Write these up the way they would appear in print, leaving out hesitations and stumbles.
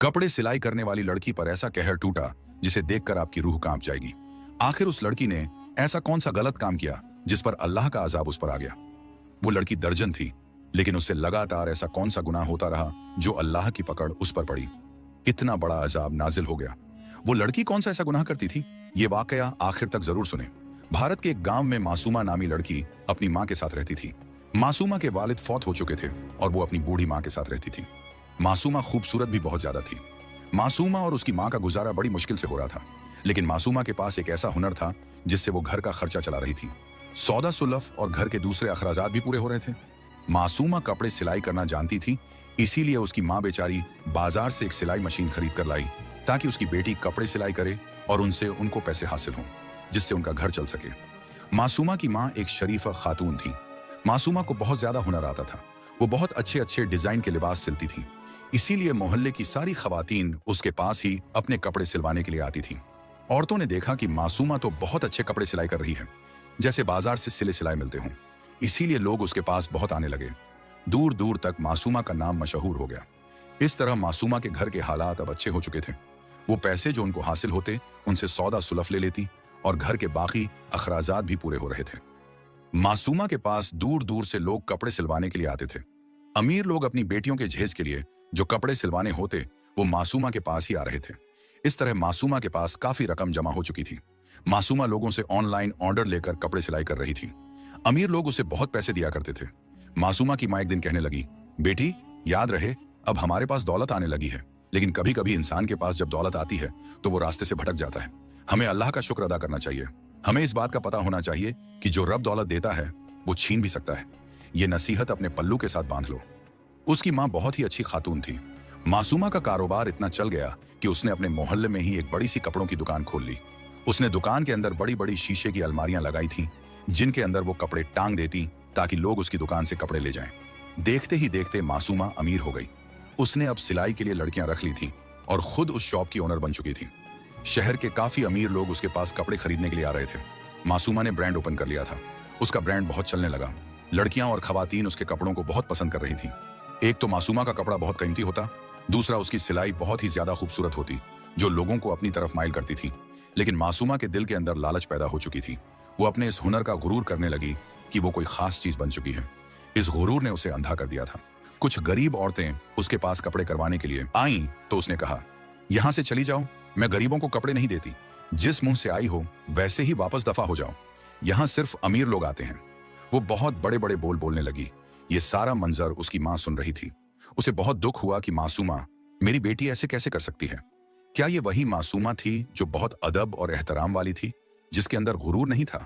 कपड़े सिलाई करने वाली लड़की पर ऐसा कहर टूटा जिसे देखकर आपकी रूह कांप जाएगी। आखिर उस लड़की ने ऐसा कौन सा गलत काम किया जिस पर अल्लाह का अजाब उस पर आ गया। वो लड़की दर्जन थी, लेकिन उससे लगातार ऐसा कौन सा गुनाह होता रहा जो अल्लाह की पकड़ उस पर पड़ी, इतना बड़ा अजाब नाजिल हो गया। वो लड़की कौन सा ऐसा गुनाह करती थी, ये वाकया आखिर तक जरूर सुने। भारत के एक गांव में मासूमा नामी लड़की अपनी मां के साथ रहती थी। मासूमा के वालिद फौत हो चुके थे और वो अपनी बूढ़ी मां के साथ रहती थी। मासूमा खूबसूरत भी बहुत ज्यादा थी। मासूमा और उसकी मां का गुजारा बड़ी मुश्किल से हो रहा था, लेकिन मासूमा के पास एक ऐसा हुनर था जिससे वो घर का खर्चा चला रही थी। सौदा सुलफ और घर के दूसरे अखराजात भी पूरे हो रहे थे। मासूमा कपड़े सिलाई करना जानती थी, इसीलिए उसकी मां बेचारी बाजार से एक सिलाई मशीन खरीद कर लाई ताकि उसकी बेटी कपड़े सिलाई करे और उनसे उनको पैसे हासिल हों जिससे उनका घर चल सके। मासूमा की मां एक शरीफा खातून थी। मासूमा को बहुत ज्यादा हुनर आता था। वो बहुत अच्छे अच्छे डिजाइन के लिबास सिलती थी, इसीलिए मोहल्ले की सारी खवातीन उसके पास ही अपने कपड़े सिलवाने के लिए आती थीं। औरतों ने देखा कि मासूमा तो बहुत अच्छे कपड़े सिलाई कर रही है, जैसे बाजार से सिले सिलाए मिलते हों, इसीलिए लोग उसके पास बहुत आने लगे। दूर दूर तक मासूमा का नाम मशहूर हो गया। इस तरह मासूमा के घर के हालात अब अच्छे हो चुके थे। वो पैसे जो उनको हासिल होते उनसे सौदा सुलफ ले लेती और घर के बाकी अखराजात भी पूरे हो रहे थे। मासूमा के पास दूर दूर से लोग कपड़े सिलवाने के लिए आते थे। अमीर लोग अपनी बेटियों के जहेज के लिए जो कपड़े सिलवाने होते वो मासूमा के पास ही आ रहे थे। इस तरह मासूमा के पास काफी रकम जमा हो चुकी थी। मासूमा लोगों से ऑनलाइन ऑर्डर लेकर कपड़े सिलाई कर रही थी। अमीर लोग उसे बहुत पैसे दिया करते थे। मासूमा की मां एक दिन कहने लगी, बेटी याद रहे, अब हमारे पास दौलत आने लगी है, लेकिन कभी कभी इंसान के पास जब दौलत आती है तो वो रास्ते से भटक जाता है। हमें अल्लाह का शुक्र अदा करना चाहिए। हमें इस बात का पता होना चाहिए कि जो रब दौलत देता है वो छीन भी सकता है। ये नसीहत अपने पल्लू के साथ बांध लो। उसकी मां बहुत ही अच्छी खातून थी। मासूमा का कारोबार इतना चल गया कि उसने अपने मोहल्ले में ही एक बड़ी सी कपड़ों की दुकान खोल ली। उसने दुकान के अंदर बड़ी बड़ी शीशे की अलमारियां लगाई थी, जिनके अंदर वो कपड़े टांग देती ताकि लोग उसकी दुकान से कपड़े ले जाएं। देखते ही देखते मासूमा अमीर हो गई। उसने अब सिलाई के लिए लड़कियां रख ली थी और खुद उस शॉप की ओनर बन चुकी थी। शहर के काफी अमीर लोग उसके पास कपड़े खरीदने के लिए आ रहे थे। मासूमा ने ब्रांड ओपन कर लिया था। उसका ब्रांड बहुत चलने लगा। लड़कियां और खवातीन उसके कपड़ों को बहुत पसंद कर रही थी। एक तो मासूमा का कपड़ा बहुत कीमती होता, दूसरा उसकी सिलाई बहुत ही ज्यादा खूबसूरत होती जो लोगों को अपनी तरफ माइल करती थी। लेकिन मासूमा के दिल के अंदर लालच पैदा हो चुकी थी। वो अपने इस हुनर का गुरूर करने लगी कि वो कोई खास चीज बन चुकी है। इस गुरूर ने उसे अंधा कर दिया था। कुछ गरीब औरतें उसके पास कपड़े करवाने के लिए आईं तो उसने कहा, यहां से चली जाओ, मैं गरीबों को कपड़े नहीं देती। जिस मुंह से आई हो वैसे ही वापस दफा हो जाओ, यहां सिर्फ अमीर लोग आते हैं। वो बहुत बड़े बड़े बोल बोलने लगी। ये सारा मंजर उसकी मां सुन रही थी। उसे बहुत दुख हुआ कि मासूमा, मेरी बेटी ऐसे कैसे कर सकती है। क्या ये वही मासूमा थी जो बहुत अदब और एहतराम वाली थी, जिसके अंदर गुरूर नहीं था?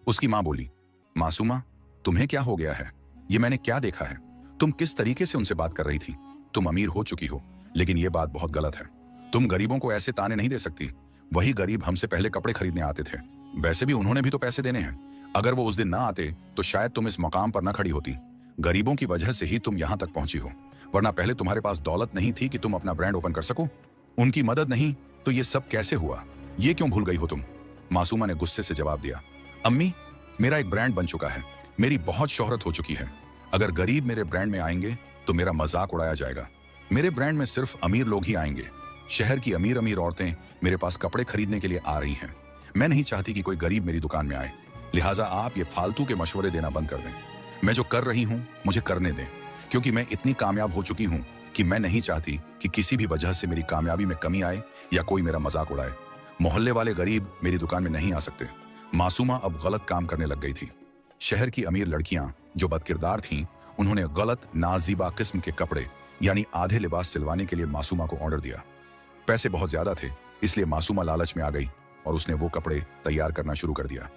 उसकी मां बोली, मासूमा तुम्हें क्या हो गया है? ये मैंने क्या देखा है? तुम किस तरीके से उनसे बात कर रही थी? तुम अमीर हो चुकी हो, लेकिन ये बात बहुत गलत है। तुम गरीबों को ऐसे ताने नहीं दे सकती। वही गरीब हमसे पहले कपड़े खरीदने आते थे, वैसे भी उन्होंने भी तो पैसे देने हैं। अगर वो उस दिन ना आते तो शायद तुम इस मकाम पर ना खड़ी होती। गरीबों की वजह से ही तुम यहां तक पहुंची हो, वरना पहले तुम्हारे पास दौलत नहीं थी कि तुम अपना ब्रांड ओपन कर सको। उनकी मदद नहीं तो ये सब कैसे हुआ? ये क्यों भूल गई हो तुम? मासूमा ने गुस्से से जवाब दिया, अम्मी मेरा एक ब्रांड बन चुका है, मेरी बहुत शोहरत हो चुकी है। अगर गरीब मेरे ब्रांड में आएंगे तो मेरा मजाक उड़ाया जाएगा। मेरे ब्रांड में सिर्फ अमीर लोग ही आएंगे। शहर की अमीर अमीर औरतें मेरे पास कपड़े खरीदने के लिए आ रही हैं। मैं नहीं चाहती कि कोई गरीब मेरी दुकान में आए, लिहाजा आप ये फालतू के मशवरे देना बंद कर दें। मैं जो कर रही हूं मुझे करने दें, क्योंकि मैं इतनी कामयाब हो चुकी हूं कि मैं नहीं चाहती कि किसी भी वजह से मेरी कामयाबी में कमी आए या कोई मेरा मजाक उड़ाए। मोहल्ले वाले गरीब मेरी दुकान में नहीं आ सकते। मासूमा अब गलत काम करने लग गई थी। शहर की अमीर लड़कियां जो बदकिरदार थीं, उन्होंने गलत नाजीबा किस्म के कपड़े यानी आधे लिबास सिलवाने के लिए मासूमा को ऑर्डर दिया। पैसे बहुत ज्यादा थे, इसलिए मासूमा लालच में आ गई और उसने वो कपड़े तैयार करना शुरू कर दिया।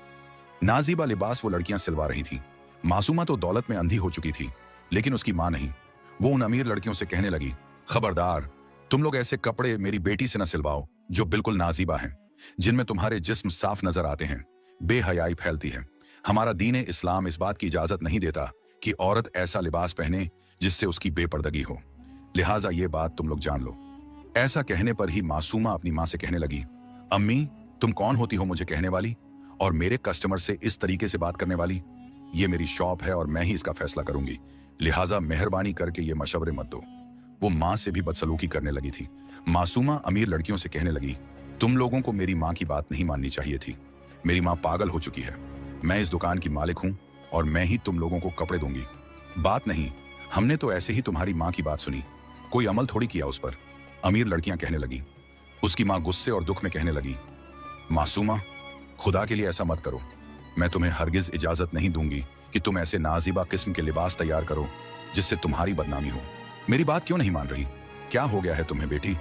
नाजीबा लिबास वो लड़कियां सिलवा रही थी। मासूमा तो दौलत में अंधी हो चुकी थी, लेकिन उसकी मां नहीं। वो उन अमीर लड़कियों से कहने लगी, खबरदार, तुम लोग ऐसे कपड़े मेरी बेटी से न सिलवाओ जो बिल्कुल नाजीबा हैं, जिनमें तुम्हारे जिस्म साफ नजर आते हैं। बेहयाई फैलती है। हमारा दीन इस्लाम इस बात की इजाजत नहीं देता कि औरत ऐसा लिबास पहने जिससे उसकी बेपर्दगी हो। लिहाजा ये बात तुम लोग जान लो। ऐसा कहने पर ही मासूमा अपनी मां से कहने लगी, अम्मी तुम कौन होती हो मुझे कहने वाली, और मेरे कस्टमर से इस तरीके से बात करने वाली? ये मेरी शॉप है और मैं ही इसका फैसला करूंगी, लिहाजा मेहरबानी करके ये मशवरे मत दो। वो माँ से भी बदसलूकी करने लगी थी। मासूमा अमीर लड़कियों से कहने लगी, तुम लोगों को मेरी माँ की बात नहीं माननी चाहिए थी। मेरी माँ पागल हो चुकी है। मैं इस दुकान की मालिक हूँ और मैं ही तुम लोगों को कपड़े दूंगी। बात नहीं, हमने तो ऐसे ही तुम्हारी माँ की बात सुनी, कोई अमल थोड़ी किया उस पर। अमीर लड़कियां कहने लगी। उसकी माँ गुस्से और दुख में कहने लगी, मासूमा, खुदा के लिए ऐसा मत करो। मैं तुम्हें हरगिज इजाजत नहीं दूंगी कि तुम ऐसे नाजीबा किस्म के लिबास तैयार करो जिससे तुम्हारी बदनामी हो। मेरी बात क्यों नहीं मान रही? क्या हो गया है तुम्हें बेटी?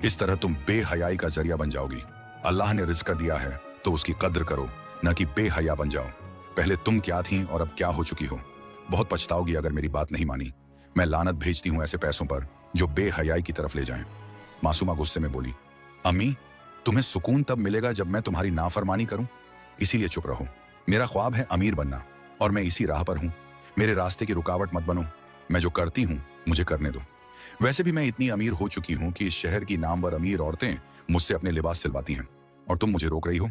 इस तरह तुम बेहयाई का जरिया बन जाओगी। अल्लाह ने रिज़्क दिया है तो उसकी कद्र करो, न कि बेहया बन जाओ। पहले तुम क्या थी और अब क्या हो चुकी हो। बहुत पछताओगी अगर मेरी बात नहीं मानी। मैं लानत भेजती हूँ ऐसे पैसों पर जो बेहयाई की तरफ ले जाएं। मासूमा गुस्से में बोली, अम्मी, तुम्हें सुकून तब मिलेगा जब मैं तुम्हारी नाफरमानी करूं, इसीलिए चुप रहो। मेरा ख्वाब है अमीर बनना और मैं इसी राह पर हूं। मेरे रास्ते की रुकावट मत बनो। मैं जो करती हूं मुझे करने दो। वैसे भी मैं इतनी अमीर हो चुकी हूं कि इस शहर की नामवर अमीर औरतें मुझसे अपने लिबास सिलवाती हैं और तुम मुझे रोक रही हो।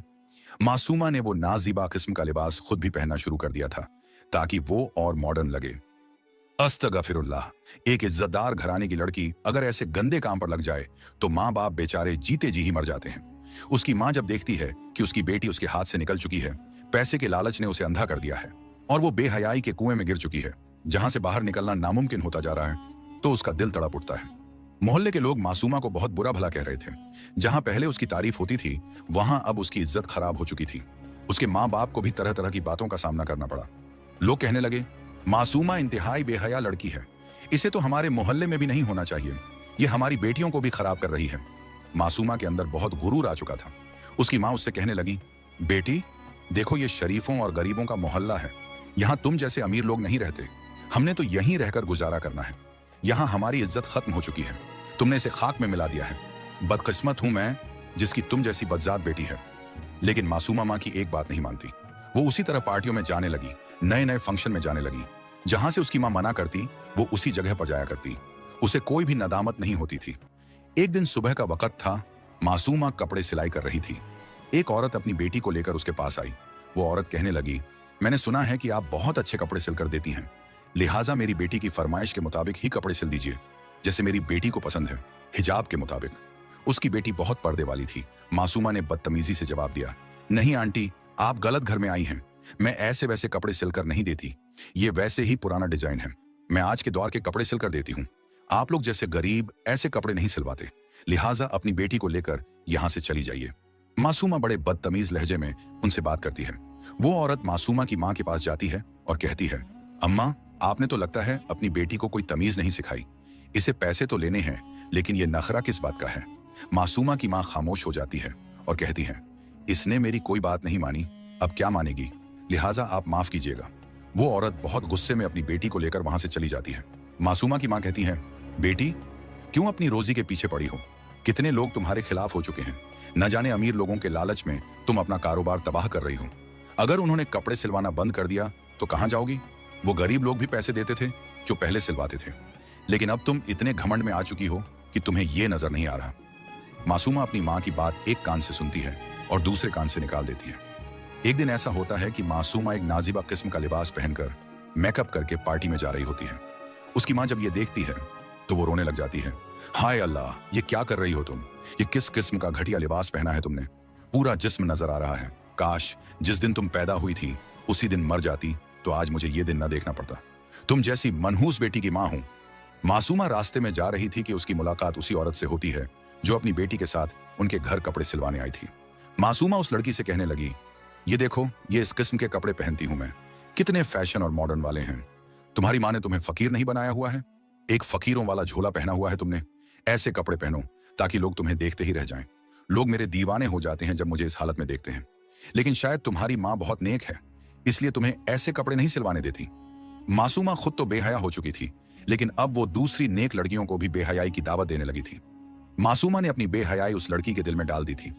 मासूमा ने वो नाजीबा किस्म का लिबास खुद भी पहनना शुरू कर दिया था ताकि वो और मॉडर्न लगे। अस्तगफिरुल्लाह, एक इज्जतदार घराने की लड़की अगर ऐसे गंदे काम पर लग जाए तो माँ बाप बेचारे जीते जी ही मर जाते हैं। उसकी माँ जब देखती है कि उसकी बेटी उसके हाथ से निकल चुकी है, पैसे के लालच ने उसे अंधा कर दिया है और वो बेहयाई के कुएं में गिर चुकी है जहां से बाहर निकलना नामुमकिन होता जा रहा है, तो उसका दिल तड़प उठता है। मोहल्ले के लोग मासूमा को बहुत बुरा भला कह रहे थे। जहां पहले उसकी तारीफ होती थी वहां अब उसकी इज्जत खराब हो चुकी थी। उसके माँ बाप को भी तरह तरह की बातों का सामना करना पड़ा। लोग कहने लगे, मासूमा इंतहाई बेहया लड़की है, इसे तो हमारे मोहल्ले में भी नहीं होना चाहिए, ये हमारी बेटियों को भी खराब कर रही है। मासूमा के अंदर बहुत गुरूर आ चुका था। उसकी माँ उससे कहने लगी, बेटी देखो, ये शरीफों और गरीबों का मोहल्ला है, यहाँ तुम जैसे अमीर लोग नहीं रहते। हमने तो यहीं रहकर गुजारा करना है। यहाँ हमारी इज्जत खत्म हो चुकी है, तुमने इसे खाक में मिला दिया है। बदकिस्मत हूं मैं जिसकी तुम जैसी बदजात बेटी है। लेकिन मासूमा माँ की एक बात नहीं मानती। वो उसी तरह पार्टियों में जाने लगी, नए नए फंक्शन में जाने लगी। जहां से उसकी माँ मना करती वो उसी जगह पर जाया करती। उसे कोई भी नदामत नहीं होती थी। एक दिन सुबह का वक्त था। मासूमा कपड़े सिलाई कर रही थी। एक औरत अपनी बेटी को लेकर उसके पास आई। वो औरत कहने लगी, मैंने सुना है कि आप बहुत अच्छे कपड़े सिलकर देती हैं, लिहाजा मेरी बेटी की फरमाइश के मुताबिक ही कपड़े सिल दीजिए, जैसे मेरी बेटी को पसंद है, हिजाब के मुताबिक। उसकी बेटी बहुत पर्दे वाली थी। मासूमा ने बदतमीजी से जवाब दिया, नहीं आंटी, आप गलत घर में आई हैं। मैं ऐसे वैसे कपड़े सिलकर नहीं देती, ये वैसे ही पुराना डिजाइन है। मैं आज के दौर के कपड़े सिलकर देती हूँ। आप लोग जैसे गरीब ऐसे कपड़े नहीं सिलवाते, लिहाजा अपनी बेटी को लेकर यहाँ से चली जाइए। मासूमा बड़े बदतमीज लहजे में उनसे बात करती है। वो औरत मासूमा की माँ के पास जाती है और कहती है, अम्मा, आपने तो लगता है अपनी बेटी को कोई तमीज नहीं सिखाई। इसे पैसे तो लेने हैं, लेकिन ये नखरा किस बात का है? मासूमा की माँ खामोश हो जाती है और कहती है, इसने मेरी कोई बात नहीं मानी, अब क्या मानेगी, लिहाजा आप माफ कीजिएगा। वो औरत बहुत गुस्से में अपनी बेटी को लेकर वहां से चली जाती है। मासूमा की माँ कहती है, बेटी क्यों अपनी रोजी के पीछे पड़ी हो? कितने लोग तुम्हारे खिलाफ हो चुके हैं। न जाने अमीर लोगों के लालच में तुम अपना कारोबार तबाह कर रही हो। अगर उन्होंने कपड़े सिलवाना बंद कर दिया तो कहां जाओगी? वो गरीब लोग भी पैसे देते थे जो पहले सिलवाते थे, लेकिन अब तुम इतने घमंड में आ चुकी हो कि तुम्हें यह नजर नहीं आ रहा। मासूमा अपनी माँ की बात एक कान से सुनती है और दूसरे कान से निकाल देती है। एक दिन ऐसा होता है कि मासूमा एक नाजीबा किस्म का लिबास पहनकर मेकअप करके पार्टी में जा रही होती है। उसकी माँ जब ये देखती है तो वो रोने लग जाती है। हाय अल्लाह, ये क्या कर रही हो तुम? ये किस किस्म का घटिया लिबास पहना है तुमने? पूरा जिस्म नजर आ रहा है। काश जिस दिन तुम पैदा हुई थी उसी दिन मर जाती तो आज मुझे ये दिन न देखना पड़ता। तुम जैसी मनहूस बेटी की माँ हूं। मासूमा रास्ते में जा रही थी कि उसकी मुलाकात उसी औरत से होती है जो अपनी बेटी के साथ उनके घर कपड़े सिलवाने आई थी। मासूमा उस लड़की से कहने लगी, ये देखो, ये इस किस्म के कपड़े पहनती हूं मैं, कितने फैशन और मॉडर्न वाले हैं। तुम्हारी माँ ने तुम्हें फकीर नहीं बनाया हुआ है? एक फकीरों वाला झोला पहना हुआ है तुमने। ऐसे कपड़े पहनो ताकि लोग तुम्हें देखते ही रह जाएं। लोग मेरे दीवाने हो जाते हैं जब मुझे इस हालत में देखते हैं। लेकिन शायद तुम्हारी माँ बहुत नेक है, इसलिए तुम्हें ऐसे कपड़े नहीं सिलवाने देती। मासूमा खुद तो बेहया हो चुकी थी, लेकिन अब वो दूसरी नेक लड़कियों को भी बेहयाई की दावत देने लगी थी। मासूमा ने अपनी बेहयाई उस लड़की के दिल में डाल दी थी।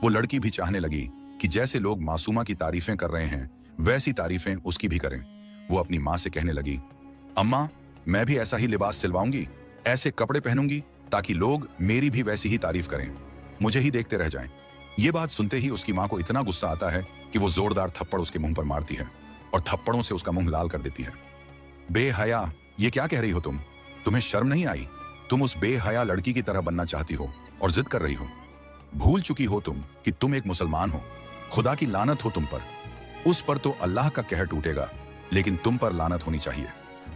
वो लड़की भी चाहने लगी कि जैसे लोग मासूमा की तारीफें कर रहे हैं वैसी तारीफें उसकी भी करें। वो अपनी माँ से कहने लगी, अम्मा, मैं भी ऐसा ही लिबास सिलवाऊंगी, ऐसे कपड़े पहनूंगी ताकि लोग मेरी भी वैसी ही तारीफ करें, मुझे ही देखते रह जाएं। ये बात सुनते ही उसकी माँ को इतना गुस्सा आता है कि वो जोरदार थप्पड़ उसके मुंह पर मारती है और थप्पड़ों से उसका मुंह लाल कर देती है। बेहया, ये क्या कह रही हो तुम? तुम्हें शर्म नहीं आई? तुम उस बेहया लड़की की तरह बनना चाहती हो और जिद कर रही हो। भूल चुकी हो तुम कि तुम एक मुसलमान हो। खुदा की लानत हो तुम पर। उस पर तो अल्लाह का कहर टूटेगा, लेकिन तुम पर लानत होनी चाहिए।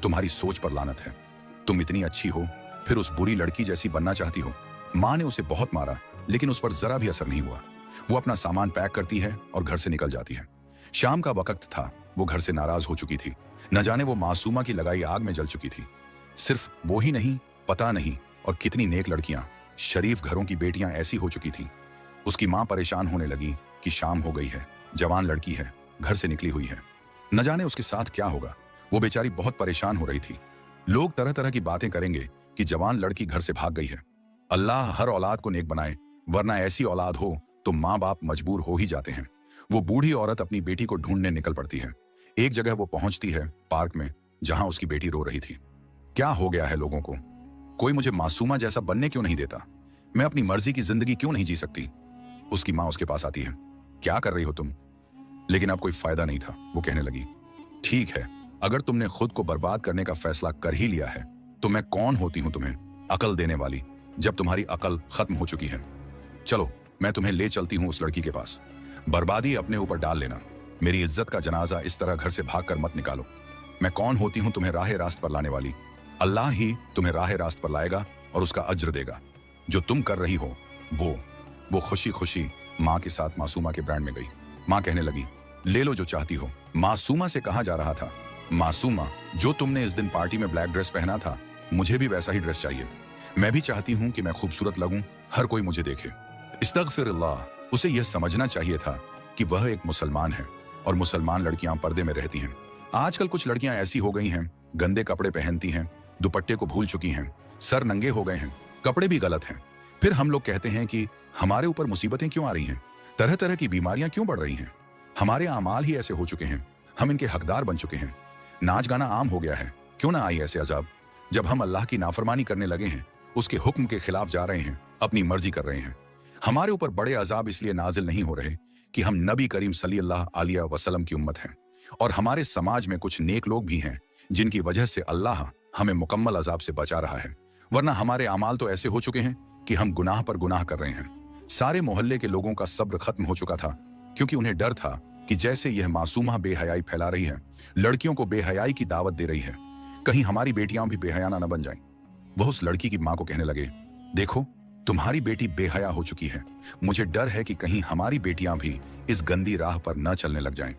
तुम्हारी सोच पर लानत है। तुम इतनी अच्छी हो, फिर उस बुरी लड़की जैसी बनना चाहती हो। माँ ने उसे बहुत मारा, लेकिन उस पर जरा भी असर नहीं हुआ। वो अपना सामान पैक करती है और घर से निकल जाती है। शाम का वक्त था, वो घर से नाराज हो चुकी थी। न जाने वो मासूमा की लगाई आग में जल चुकी थी। सिर्फ वो ही नहीं, पता नहीं और कितनी नेक लड़कियां, शरीफ घरों की बेटियां ऐसी हो चुकी थी। उसकी मां परेशान होने लगी कि शाम हो गई है, जवान लड़की है, घर से निकली हुई है, न जाने उसके साथ क्या होगा। वो बेचारी बहुत परेशान हो रही थी। लोग तरह तरह की बातें करेंगे कि जवान लड़की घर से भाग गई है। अल्लाह हर औलाद को नेक बनाए, वरना ऐसी औलाद हो तो माँ बाप मजबूर हो ही जाते हैं। वो बूढ़ी औरत अपनी बेटी को ढूंढने निकल पड़ती है। एक जगह वो पहुंचती है, पार्क में, जहां उसकी बेटी रो रही थी। क्या हो गया है लोगों को? कोई मुझे मासूमा जैसा बनने क्यों नहीं देता? मैं अपनी मर्जी की जिंदगी क्यों नहीं जी सकती? उसकी माँ उसके पास आती है। क्या कर रही हो तुम? लेकिन अब कोई फायदा नहीं था। वो कहने लगी, ठीक है, अगर तुमने खुद को बर्बाद करने का फैसला कर ही लिया है तो मैं कौन होती हूं तुम्हें अकल देने वाली, जब तुम्हारी अकल खत्म हो चुकी है। चलो, मैं तुम्हें ले चलती हूं उस लड़की के पास। बर्बादी अपने ऊपर डाल लेना। मेरी इज्जत का जनाजा इस तरह घर से भागकर मत निकालो। मैं कौन होती हूं तुम्हें राह रास्त पर लाने वाली? अल्लाह ही तुम्हें राह रास्त पर लाएगा और उसका अज्र देगा। जो तुम कर रही हो वो खुशी खुशी माँ के साथ मासूमा के ब्रांड में गई। माँ कहने लगी, ले लो जो चाहती हो। मासूमा से कहा जा रहा था, मासूमा, जो तुमने इस दिन पार्टी में ब्लैक ड्रेस पहना था, मुझे भी वैसा ही ड्रेस चाहिए। मैं भी चाहती हूँ कि मैं खूबसूरत लगूं, हर कोई मुझे देखे। इस्तगफिरुल्लाह। उसे यह समझना चाहिए था कि वह एक मुसलमान है और मुसलमान लड़कियां पर्दे में रहती हैं। आजकल कुछ लड़कियां ऐसी हो गई हैं, गंदे कपड़े पहनती हैं, दुपट्टे को भूल चुकी हैं, सर नंगे हो गए हैं, कपड़े भी गलत हैं। फिर हम लोग कहते हैं कि हमारे ऊपर मुसीबतें क्यों आ रही हैं, तरह तरह की बीमारियां क्यों बढ़ रही हैं। हमारे आमाल ही ऐसे हो चुके हैं, हम इनके हकदार बन चुके हैं। नाच गाना आम हो गया है। क्यों ना आई ऐसे अजाब? जब हम अल्लाह की नाफरमानी करने लगे हैं, उसके हुक्म के खिलाफ जा रहे हैं, अपनी मर्जी कर रहे हैं। हमारे ऊपर बड़े अजाब इसलिए नाजिल नहीं हो रहे कि हम नबी करीम सल्लल्लाहु अलैहि वसल्लम की उम्मत हैं और हमारे समाज में कुछ नेक लोग भी हैं जिनकी वजह से अल्लाह हमें मुकम्मल अजाब से बचा रहा है। वरना हमारे अमाल तो ऐसे हो चुके हैं कि हम गुनाह पर गुनाह कर रहे हैं। सारे मोहल्ले के लोगों का सब्र खत्म हो चुका था, क्योंकि उन्हें डर था कि जैसे यह मासूमा बेहयाई फैला रही है, लड़कियों को बेहयाई की दावत दे रही है, कहीं हमारी बेटियां भी बेहयाना न बन जाएं। वह उस लड़की की मां को कहने लगे, देखो, तुम्हारी बेटी बेहया हो चुकी है। मुझे डर है कि कहीं हमारी बेटियां भी इस गंदी राह पर न चलने लग जाएं।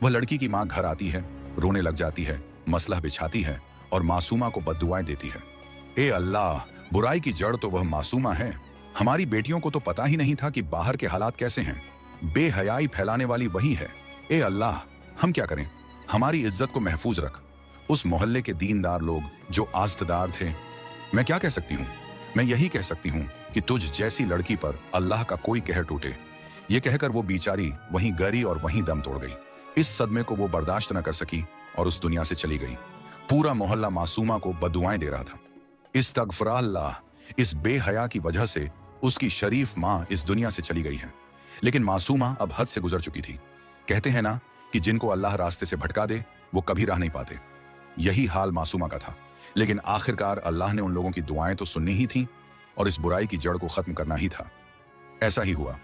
वह लड़की की मां घर आती है, रोने लग जाती है, मसला बिछाती है और मासूमा को बद्दुआएं देती है। ए अल्लाह, बुराई की जड़ तो वह मासूमा है। हमारी बेटियों को तो पता ही नहीं था कि बाहर के हालात कैसे हैं। बेहयाई फैलाने वाली वही है। ए अल्लाह, हम क्या करें? हमारी इज्जत को महफूज रख। उस मोहल्ले के दीनदार लोग जो आस्तदार थे, मैं क्या कह सकती हूँ? मैं यही कह सकती हूँ कि तुझ जैसी लड़की पर अल्लाह का कोई कहर टूटे। ये कहकर वो बेचारी वहीं गरी और वहीं दम तोड़ गई। इस सदमे को वो बर्दाश्त न कर सकी और उस दुनिया से चली गई। पूरा मोहल्ला मासूमा को बदुआएं दे रहा था। इस्तगफिरुल्लाह, इस बेहया की वजह से उसकी शरीफ माँ इस दुनिया से चली गई है। लेकिन मासूमा अब हद से गुजर चुकी थी। कहते हैं ना कि जिनको अल्लाह रास्ते से भटका दे वो कभी राह नहीं पाते। यही हाल मासूमा का था। लेकिन आखिरकार अल्लाह ने उन लोगों की दुआएं तो सुननी ही थी और इस बुराई की जड़ को खत्म करना ही था। ऐसा ही हुआ।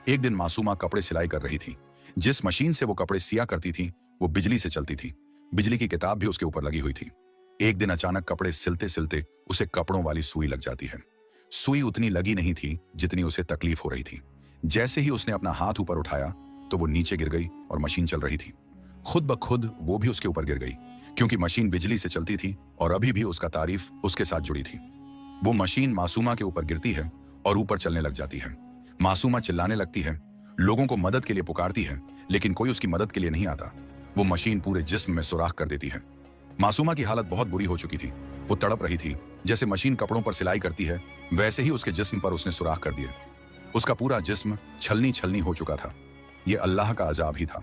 एक दिन मासूमा कपड़े सिलाई कर रही थी। जिस मशीन से वो कपड़े सिया करती थी वो बिजली से चलती थी। बिजली की किताब भी उसके ऊपर लगी हुई थी। एक दिन अचानक कपड़े सिलते सिलते उसे कपड़ों वाली सुई लग जाती है। सुई उतनी लगी नहीं थी जितनी उसे तकलीफ हो रही थी। जैसे ही उसने अपना हाथ ऊपर उठाया तो वो नीचे गिर गई और मशीन चल रही थी। खुद ब खुद वो भी उसके ऊपर गिर गई, क्योंकि मशीन बिजली से चलती थी और अभी भी उसका तारीफ उसके साथ जुड़ी थी। वो मशीन मासूमा के ऊपर गिरती है और ऊपर चलने लग जाती है। मासूमा चिल्लाने लगती है, लोगों को मदद के लिए पुकारती है, लेकिन कोई उसकी मदद के लिए नहीं आता। वो मशीन पूरे जिस्म में सुराख कर देती है। मासूमा की हालत बहुत बुरी हो चुकी थी। वो तड़प रही थी। जैसे मशीन कपड़ों पर सिलाई करती है, वैसे ही उसके जिस्म पर उसने सुराख कर दिए। उसका पूरा जिस्म छलनी छलनी हो चुका था। ये अल्लाह का अजाब ही था।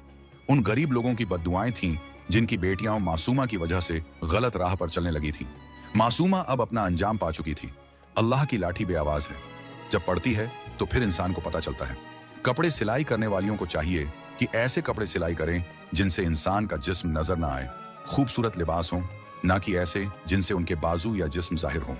उन गरीब लोगों की बद्दुआएं थीं जिनकी बेटियां मासूमा की वजह से गलत राह पर चलने लगी थी। मासूमा अब अपना अंजाम पा चुकी थी। अल्लाह की लाठी बेआवाज है। जब पड़ती है तो फिर इंसान को पता चलता है। कपड़े सिलाई करने वालियों को चाहिए कि ऐसे कपड़े सिलाई करें जिनसे इंसान का जिस्म नजर ना आए, खूबसूरत लिबास हो, ना कि ऐसे जिनसे उनके बाजू या जिस्म जाहिर हो।